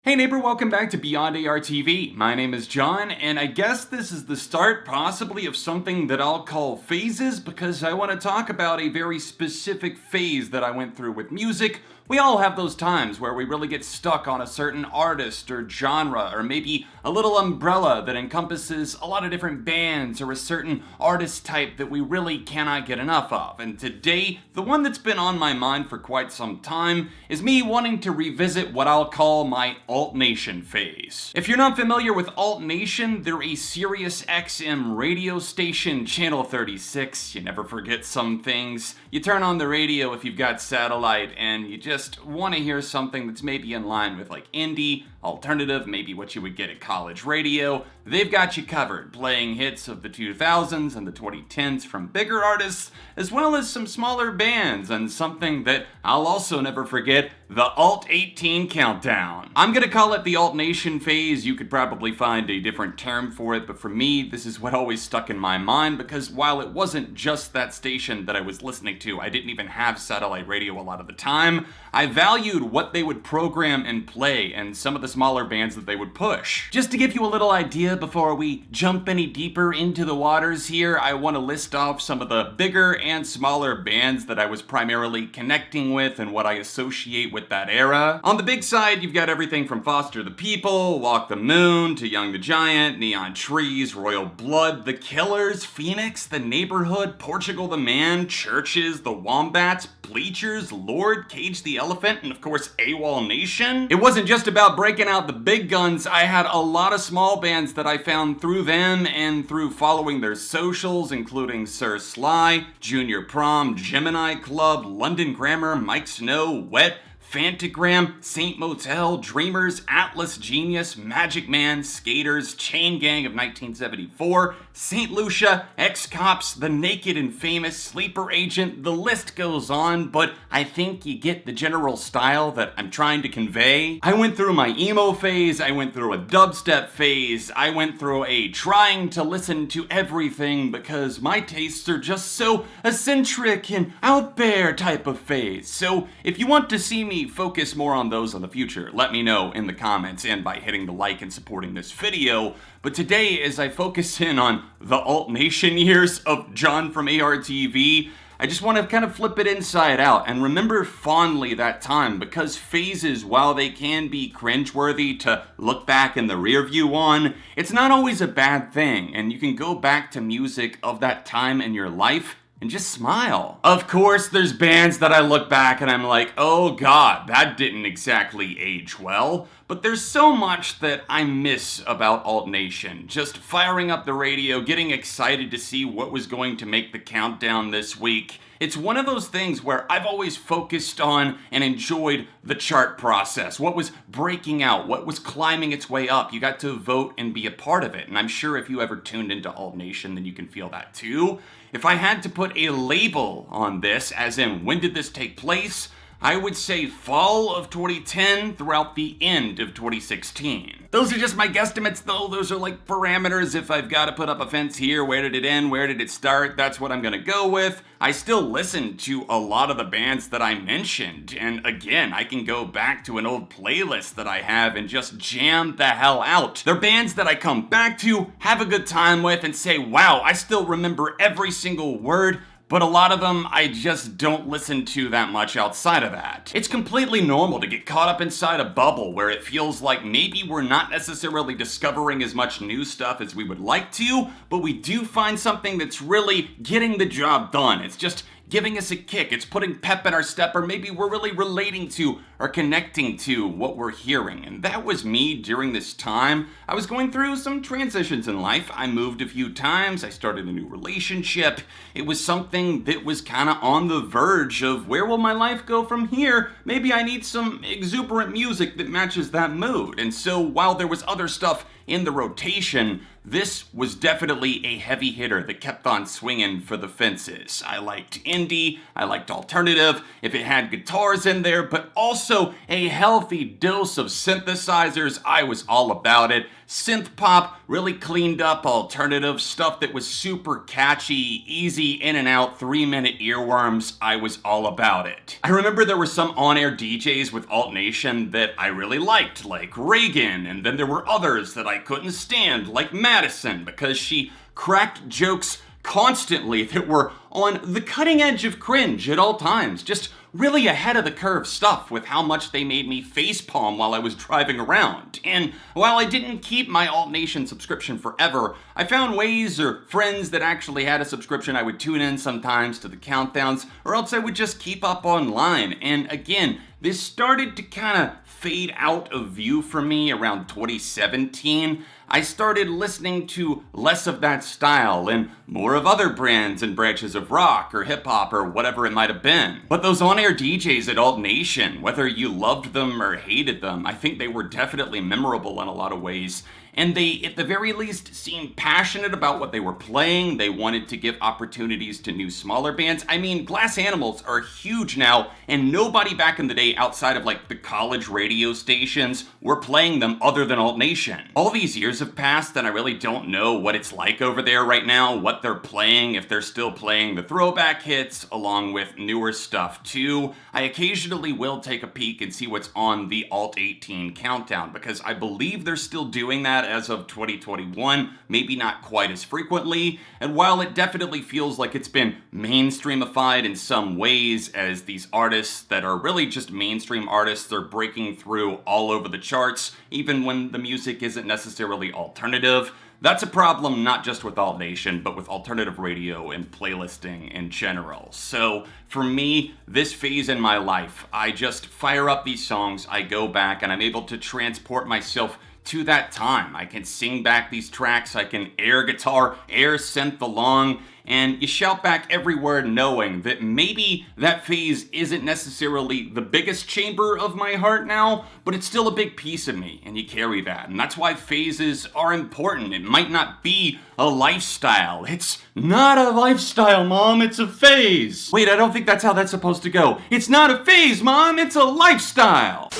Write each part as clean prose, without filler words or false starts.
Hey neighbor, welcome back to Beyond ARTV. My name is John, and I guess this is the start, possibly, of something that I'll call phases, because I want to talk about a very specific phase that I went through with music. We all have those times where we really get stuck on a certain artist or genre, or maybe a little umbrella that encompasses a lot of different bands or a certain artist type that we really cannot get enough of. And today, the one that's been on my mind for quite some time is me wanting to revisit what I'll call my Alt Nation phase. If you're not familiar with Alt Nation, they're a SiriusXM radio station, channel 36. You never forget some things. You turn on the radio if you've got satellite and you just want to hear something that's maybe in line with like indie, alternative, maybe what you would get at college radio. They've got you covered, playing hits of the 2000s and the 2010s from bigger artists, as well as some smaller bands, and something that I'll also never forget, the Alt 18 Countdown. I'm gonna call it the Alt Nation phase. You could probably find a different term for it, but for me, this is what always stuck in my mind, because while it wasn't just that station that I was listening to, I didn't even have satellite radio a lot of the time, I valued what they would program and play and some of the smaller bands that they would push. Just to give you a little idea before we jump any deeper into the waters here, I want to list off some of the bigger and smaller bands that I was primarily connecting with and what I associate with that era. On the big side, you've got everything from Foster the People, Walk the Moon, to Young the Giant, Neon Trees, Royal Blood, The Killers, Phoenix, The Neighborhood, Portugal the Man, Churches, The Wombats, Bleachers, Lorde, Cage the Elephant, and of course AWOLNATION. It wasn't just about breaking out the big guns. I had a lot of small bands that I found through them and through following their socials, including Sir Sly, Junior Prom, Gemini Club, London Grammar, Miike Snow, Wet, Phantogram, Saint Motel, Dreamers, Atlas Genius, Magic Man, Skaters, Chain Gang of 1974, St. Lucia, Ex-Cops, The Naked and Famous, Sleeper Agent, the list goes on, but I think you get the general style that I'm trying to convey. I went through my emo phase, I went through a dubstep phase, I went through a trying to listen to everything because my tastes are just so eccentric and out there type of phase. So if you want to see me focus more on those in the future, let me know in the comments and by hitting the like and supporting this video. But today, as I focus in on the Alt Nation years of John from ARTV, I just want to kind of flip it inside out and remember fondly that time, because phases, while they can be cringeworthy to look back in the rear view on, it's not always a bad thing, and you can go back to music of that time in your life and just smile. Of course, there's bands that I look back and I'm like, oh god, that didn't exactly age well. But there's so much that I miss about Alt Nation. Just firing up the radio, getting excited to see what was going to make the countdown this week. It's one of those things where I've always focused on and enjoyed the chart process. What was breaking out, what was climbing its way up. You got to vote and be a part of it. And I'm sure if you ever tuned into Alt Nation, then you can feel that too. If I had to put a label on this, as in when did this take place, I would say fall of 2010 throughout the end of 2016. Those are just my guesstimates though. Those are like parameters. If I've got to put up a fence here, where did it end, where did it start, that's what I'm gonna go with. I still listen to a lot of the bands that I mentioned, and again, I can go back to an old playlist that I have and just jam the hell out. They're bands that I come back to, have a good time with, and say, wow, I still remember every single word. But a lot of them I just don't listen to that much outside of that. It's completely normal to get caught up inside a bubble where it feels like maybe we're not necessarily discovering as much new stuff as we would like to, but we do find something that's really getting the job done. It's just giving us a kick. It's putting pep in our step, or maybe we're really relating to or connecting to what we're hearing. And that was me during this time. I was going through some transitions in life. I moved a few times. I started a new relationship. It was something that was kind of on the verge of where will my life go from here? Maybe I need some exuberant music that matches that mood. And so while there was other stuff in the rotation, this was definitely a heavy hitter that kept on swinging for the fences. I liked indie, I liked alternative, if it had guitars in there, but also a healthy dose of synthesizers, I was all about it. synth pop, really cleaned up alternative stuff that was super catchy, easy in and out, 3-minute earworms. I was all about it. I remember there were some on-air DJs with Alt Nation that I really liked, like Reagan, and then there were others that I couldn't stand, like Madison, because she cracked jokes constantly that were on the cutting edge of cringe at all times. Just really ahead of the curve stuff with how much they made me facepalm while I was driving around. And while I didn't keep my Alt Nation subscription forever, I found ways or friends that actually had a subscription. I would tune in sometimes to the countdowns, or else I would just keep up online. And again, this started to kind of fade out of view for me around 2017. I started listening to less of that style and more of other brands and branches of rock or hip hop or whatever it might have been. But those on-air DJs at Alt Nation, whether you loved them or hated them, I think they were definitely memorable in a lot of ways. And they, at the very least, seemed passionate about what they were playing. They wanted to give opportunities to new, smaller bands. I mean, Glass Animals are huge now, and nobody back in the day outside of like the college radio stations were playing them other than Alt Nation. All these years have passed, and I really don't know what it's like over there right now, what they're playing, if they're still playing the throwback hits along with newer stuff too. I occasionally will take a peek and see what's on the Alt 18 countdown, because I believe they're still doing that as of 2021, maybe not quite as frequently. And while it definitely feels like it's been mainstreamified in some ways, as these artists that are really just mainstream artists are breaking through all over the charts, even when the music isn't necessarily alternative, that's a problem not just with Alt Nation, but with alternative radio and playlisting in general. So for me, this phase in my life, I just fire up these songs, I go back, and I'm able to transport myself to that time. I can sing back these tracks, I can air guitar, air synth along, and you shout back every word knowing that maybe that phase isn't necessarily the biggest chamber of my heart now, but it's still a big piece of me, and you carry that. And that's why phases are important. It might not be a lifestyle. It's not a lifestyle, Mom, it's a phase. Wait, I don't think that's how that's supposed to go. It's not a phase, Mom, it's a lifestyle.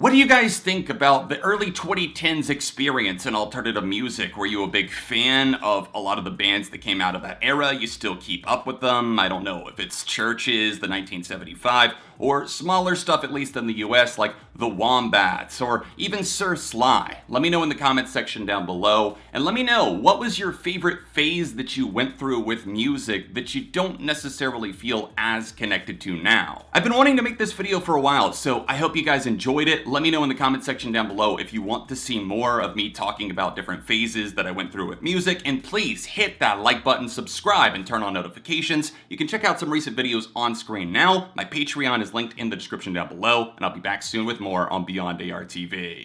What do you guys think about the early 2010s experience in alternative music? Were you a big fan of a lot of the bands that came out of that era? You still keep up with them? I don't know if it's Churches, the 1975, or smaller stuff, at least in the US, like the Wombats, or even Sir Sly. Let me know in the comments section down below, and let me know, what was your favorite phase that you went through with music that you don't necessarily feel as connected to now? I've been wanting to make this video for a while, so I hope you guys enjoyed it. Let me know in the comment section down below if you want to see more of me talking about different phases that I went through with music, and please hit that like button, subscribe, and turn on notifications. You can check out some recent videos on screen now. My Patreon is linked in the description down below, and I'll be back soon with more on Beyond ARTV.